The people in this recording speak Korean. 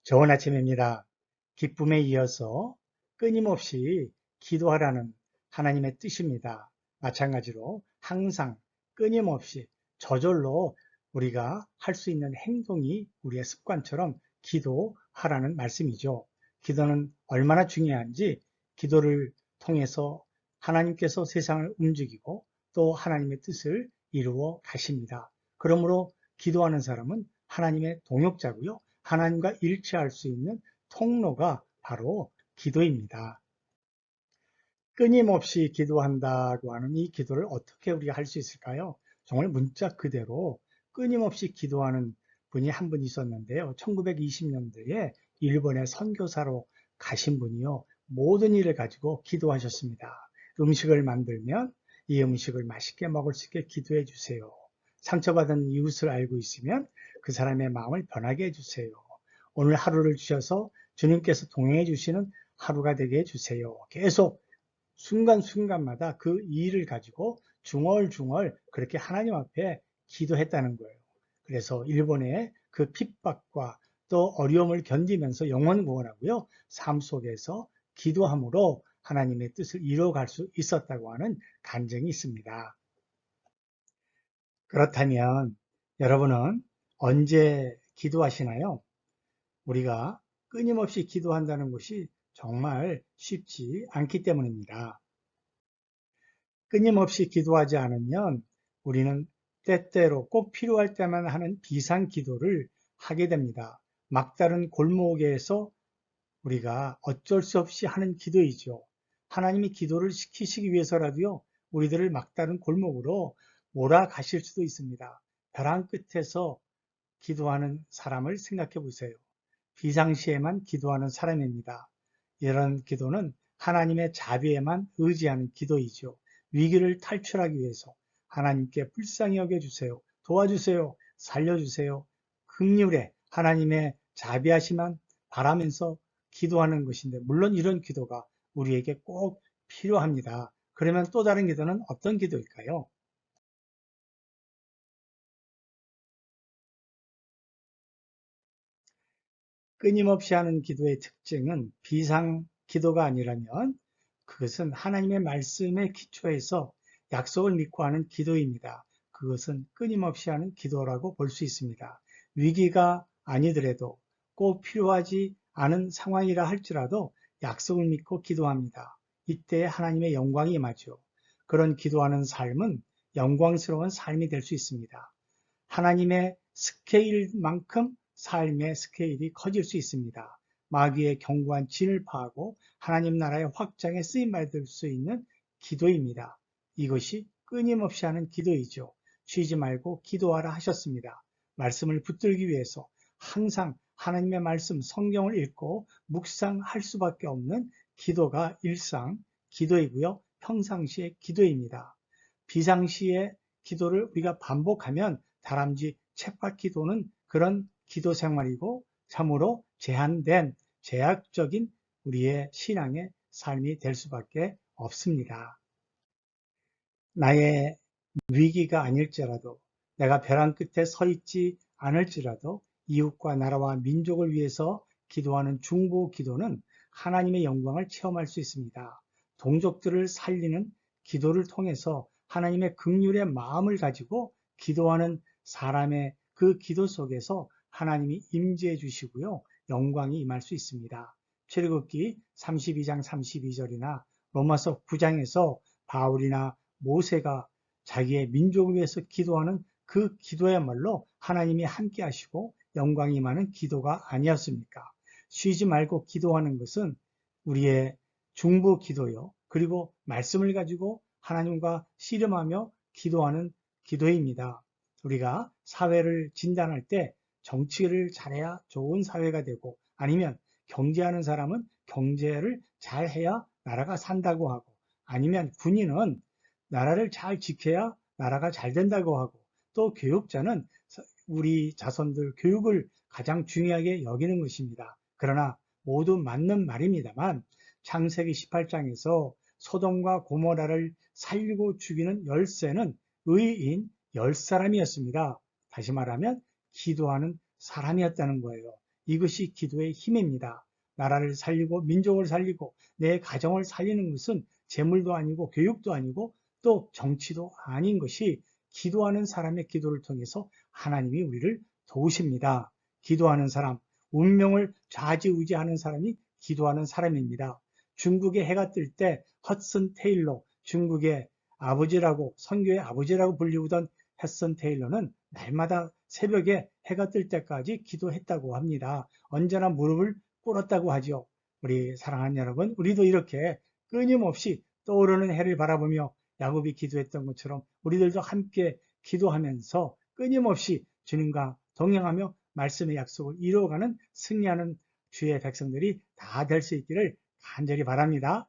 좋은 아침입니다. 기쁨에 이어서 끊임없이 기도하라는 하나님의 뜻입니다. 마찬가지로 항상 끊임없이 저절로 우리가 할 수 있는 행동이 우리의 습관처럼 기도하라는 말씀이죠. 기도는 얼마나 중요한지 기도를 통해서 하나님께서 세상을 움직이고 또 하나님의 뜻을 이루어 가십니다. 그러므로 기도하는 사람은 하나님의 동역자고요. 하나님과 일치할 수 있는 통로가 바로 기도입니다. 끊임없이 기도한다고 하는 이 기도를 어떻게 우리가 할 수 있을까요? 정말 문자 그대로 끊임없이 기도하는 분이 한 분 있었는데요. 1920년대에 일본에 선교사로 가신 분이요. 모든 일을 가지고 기도하셨습니다. 음식을 만들면 이 음식을 맛있게 먹을 수 있게 기도해 주세요. 상처받은 이웃을 알고 있으면 그 사람의 마음을 변하게 해주세요. 오늘 하루를 주셔서 주님께서 동행해 주시는 하루가 되게 해주세요. 계속 순간순간마다 그 일을 가지고 중얼중얼 그렇게 하나님 앞에 기도했다는 거예요. 그래서 일본의 그 핍박과 또 어려움을 견디면서 영혼 구원하고요. 삶 속에서 기도함으로 하나님의 뜻을 이루어갈 수 있었다고 하는 간증이 있습니다. 그렇다면 여러분은 언제 기도하시나요? 우리가 끊임없이 기도한다는 것이 정말 쉽지 않기 때문입니다. 끊임없이 기도하지 않으면 우리는 때때로 꼭 필요할 때만 하는 비상 기도를 하게 됩니다. 막다른 골목에서 우리가 어쩔 수 없이 하는 기도이죠. 하나님이 기도를 시키시기 위해서라도요, 우리들을 막다른 골목으로 몰아가실 수도 있습니다. 벼랑 끝에서 기도하는 사람을 생각해 보세요. 비상시에만 기도하는 사람입니다. 이런 기도는 하나님의 자비에만 의지하는 기도이죠. 위기를 탈출하기 위해서 하나님께 불쌍히 여겨주세요. 도와주세요. 살려주세요. 긍휼에 하나님의 자비하시만 바라면서 기도하는 것인데, 물론 이런 기도가 우리에게 꼭 필요합니다. 그러면 또 다른 기도는 어떤 기도일까요? 끊임없이 하는 기도의 특징은 비상 기도가 아니라면 그것은 하나님의 말씀에 기초해서 약속을 믿고 하는 기도입니다. 그것은 끊임없이 하는 기도라고 볼 수 있습니다. 위기가 아니더라도 꼭 필요하지 않은 상황이라 할지라도 약속을 믿고 기도합니다. 이때 하나님의 영광이 임하죠. 그런 기도하는 삶은 영광스러운 삶이 될 수 있습니다. 하나님의 스케일만큼 삶의 스케일이 커질 수 있습니다. 마귀의 견고한 진을 파하고 하나님 나라의 확장에 쓰임받을 수 있는 기도입니다. 이것이 끊임없이 하는 기도이죠. 쉬지 말고 기도하라 하셨습니다. 말씀을 붙들기 위해서 항상 하나님의 말씀 성경을 읽고 묵상할 수밖에 없는 기도가 일상 기도이고요. 평상시의 기도입니다. 비상시의 기도를 우리가 반복하면 다람쥐 쳇바퀴 기도는 그런 기도 생활이고 참으로 제한된 제약적인 우리의 신앙의 삶이 될 수밖에 없습니다. 나의 위기가 아닐지라도 내가 벼랑 끝에 서 있지 않을지라도 이웃과 나라와 민족을 위해서 기도하는 중보 기도는 하나님의 영광을 체험할 수 있습니다. 동족들을 살리는 기도를 통해서 하나님의 긍휼의 마음을 가지고 기도하는 사람의 그 기도 속에서 하나님이 임재해 주시고요. 영광이 임할 수 있습니다. 출애굽기 32장 32절이나 로마서 9장에서 바울이나 모세가 자기의 민족을 위해서 기도하는 그 기도야말로 하나님이 함께 하시고 영광이 임하는 기도가 아니었습니까? 쉬지 말고 기도하는 것은 우리의 중보 기도요. 그리고 말씀을 가지고 하나님과 씨름하며 기도하는 기도입니다. 우리가 사회를 진단할 때 정치를 잘해야 좋은 사회가 되고 아니면 경제하는 사람은 경제를 잘해야 나라가 산다고 하고 아니면 군인은 나라를 잘 지켜야 나라가 잘 된다고 하고 또 교육자는 우리 자손들 교육을 가장 중요하게 여기는 것입니다. 그러나 모두 맞는 말입니다만 창세기 18장에서 소돔과 고모라를 살리고 죽이는 열쇠는 의인 10사람이었습니다. 다시 말하면 기도하는 사람이었다는 거예요. 이것이 기도의 힘입니다. 나라를 살리고 민족을 살리고 내 가정을 살리는 것은 재물도 아니고 교육도 아니고 또 정치도 아닌 것이 기도하는 사람의 기도를 통해서 하나님이 우리를 도우십니다. 기도하는 사람, 운명을 좌지우지하는 사람이 기도하는 사람입니다. 중국의 해가 뜰 때 허슨 테일러, 중국의 아버지라고, 선교의 아버지라고 불리우던 허슨 테일러는 날마다 새벽에 해가 뜰 때까지 기도했다고 합니다. 언제나 무릎을 꿇었다고 하죠. 우리 사랑하는 여러분, 우리도 이렇게 끊임없이 떠오르는 해를 바라보며 야곱이 기도했던 것처럼 우리들도 함께 기도하면서 끊임없이 주님과 동행하며 말씀의 약속을 이루어가는 승리하는 주의 백성들이 다 될 수 있기를 간절히 바랍니다.